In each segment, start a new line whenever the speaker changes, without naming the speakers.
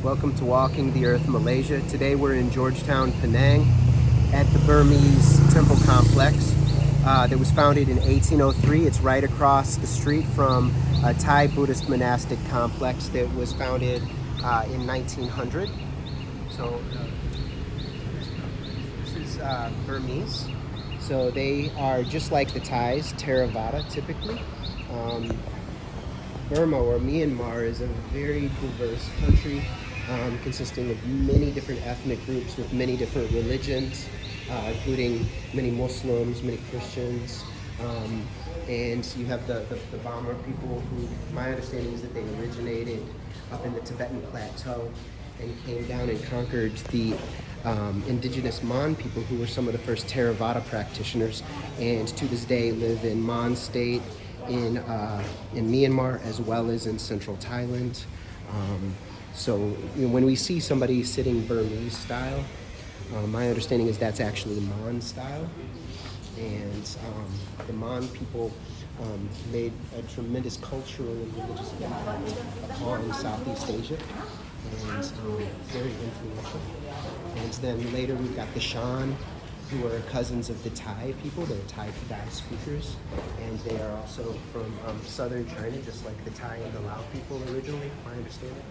Welcome to Walking the Earth, Malaysia. Today we're in Georgetown, Penang at the Burmese Temple Complex that was founded in 1803. It's right across the street from a Thai Buddhist monastic complex that was founded in 1900. So this is Burmese. So they are just like the Thais, Theravada typically. Burma or Myanmar is a very diverse country consisting of many different ethnic groups with many different religions, including many Muslims, many Christians, and you have the Burma people who, my understanding is that they originated up in the Tibetan plateau and came down and conquered the indigenous Mon people who were some of the first Theravada practitioners, and to this day live in Mon state in Myanmar as well as in central Thailand. So when we see somebody sitting Burmese style, my understanding is that's actually Mon style, and the Mon people made a tremendous cultural and religious impact upon Southeast Asia, and very influential. And then later we've got the Shan, who are cousins of the Thai people. They're Thai Kadai speakers, and they are also from southern China, just like the Thai and the Lao people originally, my understanding.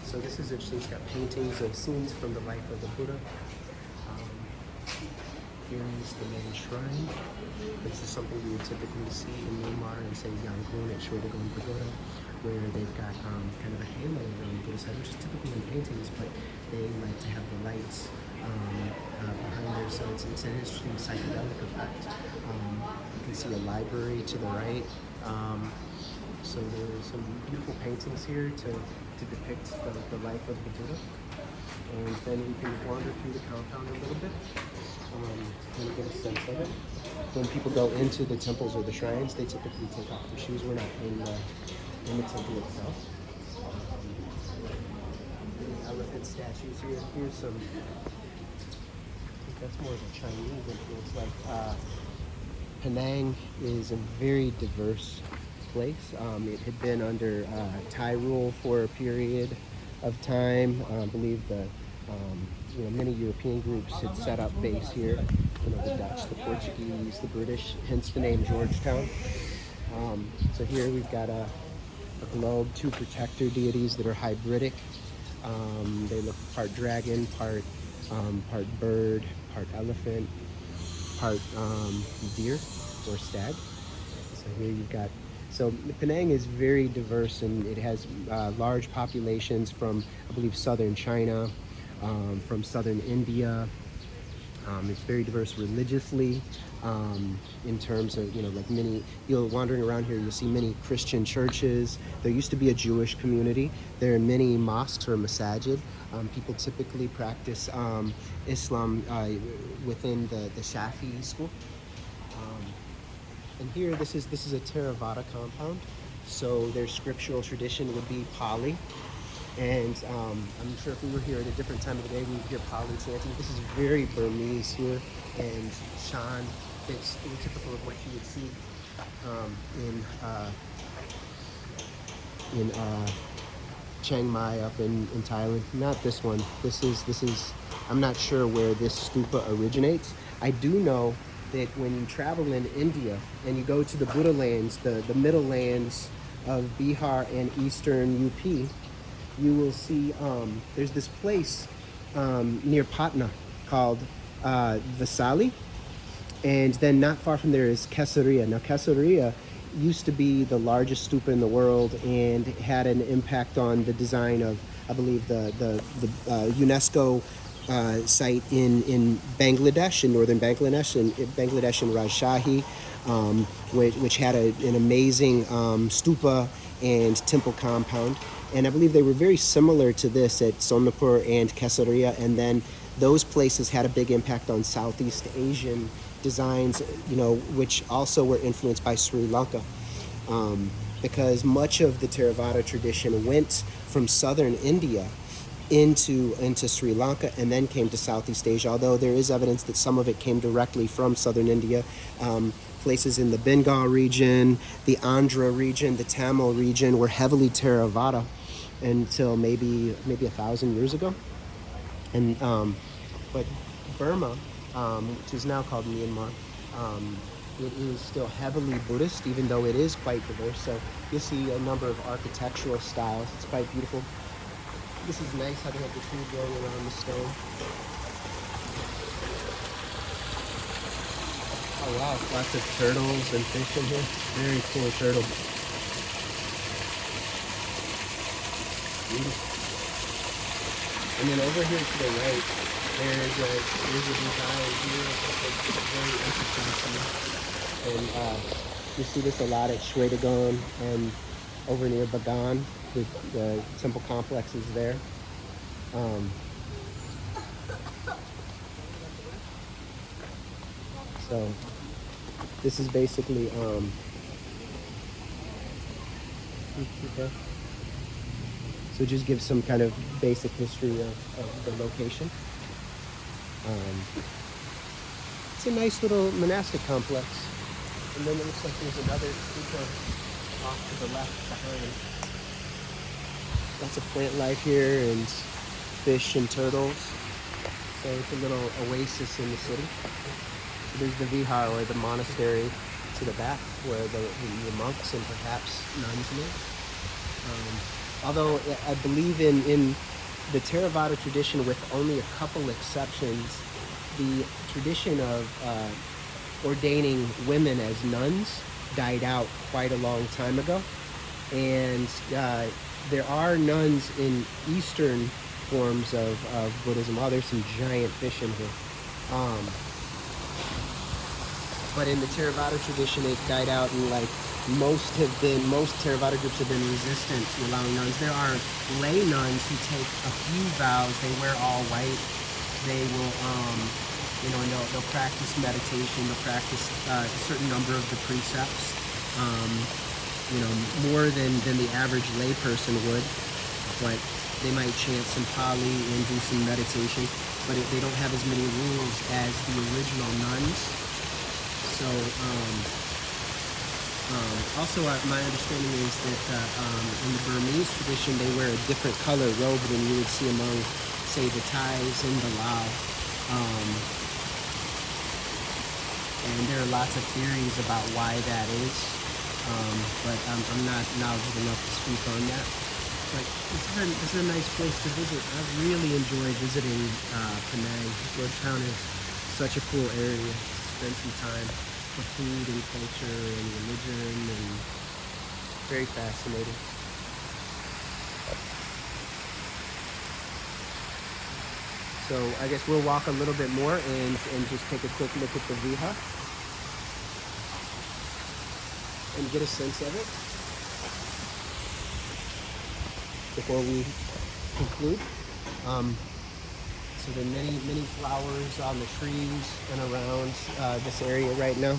So this is interesting. It's got paintings of scenes from the life of the Buddha. Here is the main shrine. This is something we would typically see in Myanmar and say Yangon at Shodagon Pagoda, where they've got kind of a halo around the Buddha's head, which is typical in paintings, but they like to have the lights behind there, so it's an interesting psychedelic effect. You can see a library to the right. So there are some beautiful paintings here to depict the life of the Buddha. And then we can wander through the compound a little bit and get a sense of it. When people go into the temples or the shrines, they typically take off their shoes. We're not in the temple itself. Elephant statues here. Here's some, I think that's more of a Chinese influence. Like Penang is a very diverse place. It had been under Thai rule for a period of time. I believe the many European groups had set up base here. The Dutch, the Portuguese, the British, hence the name Georgetown. So here we've got a globe, two protector deities that are hybridic. They look part dragon, part bird, part elephant, part deer or stag. So here you've got, so Penang is very diverse, and it has large populations from, I believe, southern China, from southern India. It's very diverse religiously, in terms of, like many, wandering around here, you'll see many Christian churches. There used to be a Jewish community. There are many mosques or masajid. People typically practice Islam within the Shafi'i school. And here, this is a Theravada compound, so their scriptural tradition would be Pali. And I'm sure if we were here at a different time of the day, we would hear Pali chanting. This is very Burmese here, and Shan, it's typical of what you would see in Chiang Mai up in Thailand. Not this one. This is I'm not sure where this stupa originates. I do know that when you travel in India and you go to the Buddha lands, the middle lands of Bihar and eastern UP, you will see there's this place near Patna called Vaisali, and then not far from there is Kesaria. Now Kesaria used to be the largest stupa in the world and had an impact on the design of, I believe, the UNESCO site in Bangladesh, in northern Bangladesh, in Rajshahi, which had an amazing stupa and temple compound. And I believe they were very similar to this at Sonapur and Kesaria, and then those places had a big impact on Southeast Asian designs, which also were influenced by Sri Lanka, because much of the Theravada tradition went from southern India into Sri Lanka and then came to Southeast Asia, although there is evidence that some of it came directly from southern India. Places in the Bengal region, the Andhra region, the Tamil region were heavily Theravada. until maybe 1,000 years ago. And but Burma, which is now called Myanmar, it is still heavily Buddhist, even though it is quite diverse. So you'll see a number of architectural styles. It's quite beautiful. This is nice how they have the tree growing around the stone. Oh wow, lots of turtles and fish in here. Very cool turtle. Beautiful. And then over here to the right, there's a design here that's very interesting to me. And you see this a lot at Shwedagon and over near Bagan. The temple complex is there. So this is basically okay. So just give some kind of basic history of the location. It's a nice little monastic complex. And then it looks like there's another stupa off to the left behind. Lots of plant life here and fish and turtles. So it's a little oasis in the city. There's the vihar, or the monastery, to the back, where the monks and perhaps nuns live. Although I believe in the Theravada tradition, with only a couple exceptions, the tradition of ordaining women as nuns died out quite a long time ago. And there are nuns in Eastern forms of Buddhism. Oh, there's some giant fish in here. But in the Theravada tradition, it died out, and like most Theravada groups have been resistant to allowing nuns. There are lay nuns who take a few vows. They wear all white. They will, and they'll practice meditation. They'll practice a certain number of the precepts, more than the average lay person would. But they might chant some Pali and do some meditation. But they don't have as many rules as the original nuns. So, also my understanding is that in the Burmese tradition, they wear a different color robe than you would see among, say, the Thais and the Lao. And there are lots of theories about why that is, but I'm not knowledgeable enough to speak on that. But it's a nice place to visit. I've really enjoyed visiting Penang. Georgetown is such a cool area. Spend some time for food and culture and religion, and very fascinating. So I guess we'll walk a little bit more and just take a quick look at the Viha and get a sense of it before we conclude. So there are many flowers on the trees and around this area right now.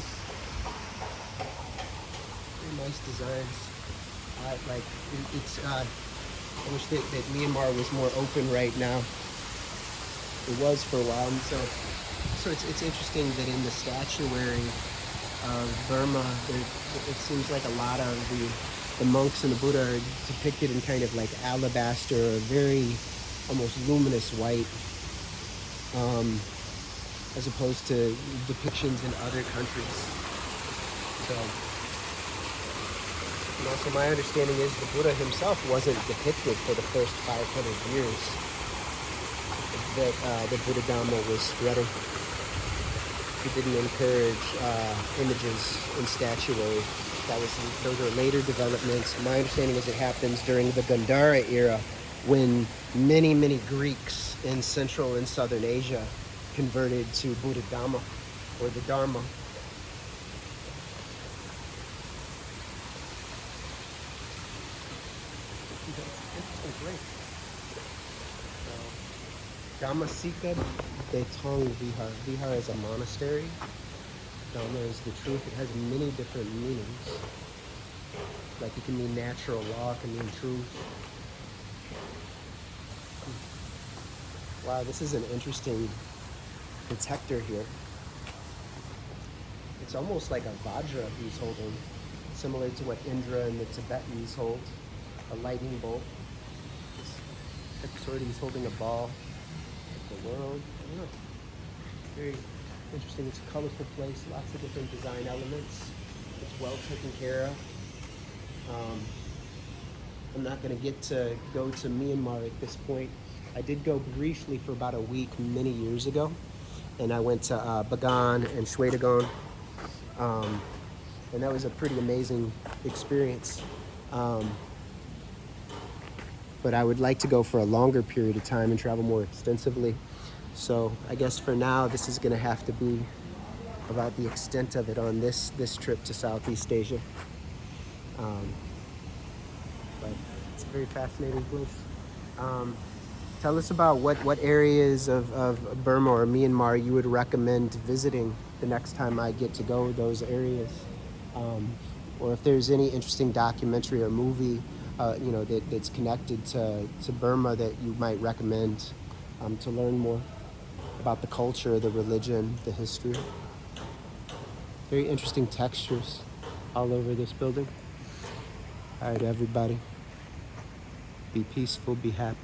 Very nice designs. I wish that Myanmar was more open right now. It was for a while, and so it's interesting that in the statuary of Burma, it seems like a lot of the monks and the Buddha are depicted in kind of like alabaster, or very almost luminous white. As opposed to depictions in other countries. So my understanding is the Buddha himself wasn't depicted for the first 500 years that the Buddha Dhamma was spreading. He didn't encourage images in statuary. Those are later developments. My understanding is it happens during the Gandhara era, when many Greeks in Central and Southern Asia converted to Buddha Dhamma, or the Dharma. Interesting, great. Dhammasika Betong Vihar. Vihar is a monastery. Dhamma is the truth. It has many different meanings. Like it can mean natural law, it can mean truth. Wow, this is an interesting protector here. It's almost like a vajra he's holding, similar to what Indra and the Tibetans hold, a lightning bolt. Sort of he's holding a ball of the world. I don't know. Very interesting. It's a colorful place, lots of different design elements. It's well taken care of. I'm not going to get to go to Myanmar at this point. I did go briefly for about a week many years ago, and I went to Bagan and Shwedagon, and that was a pretty amazing experience. But I would like to go for a longer period of time and travel more extensively. So I guess for now, this is going to have to be about the extent of it on this trip to Southeast Asia. But it's a very fascinating place. Tell us about what areas of Burma or Myanmar you would recommend visiting the next time I get to go those areas. Or if there's any interesting documentary or movie that's connected to Burma that you might recommend to learn more about the culture, the religion, the history. Very interesting textures all over this building. All right, everybody. Be peaceful, be happy.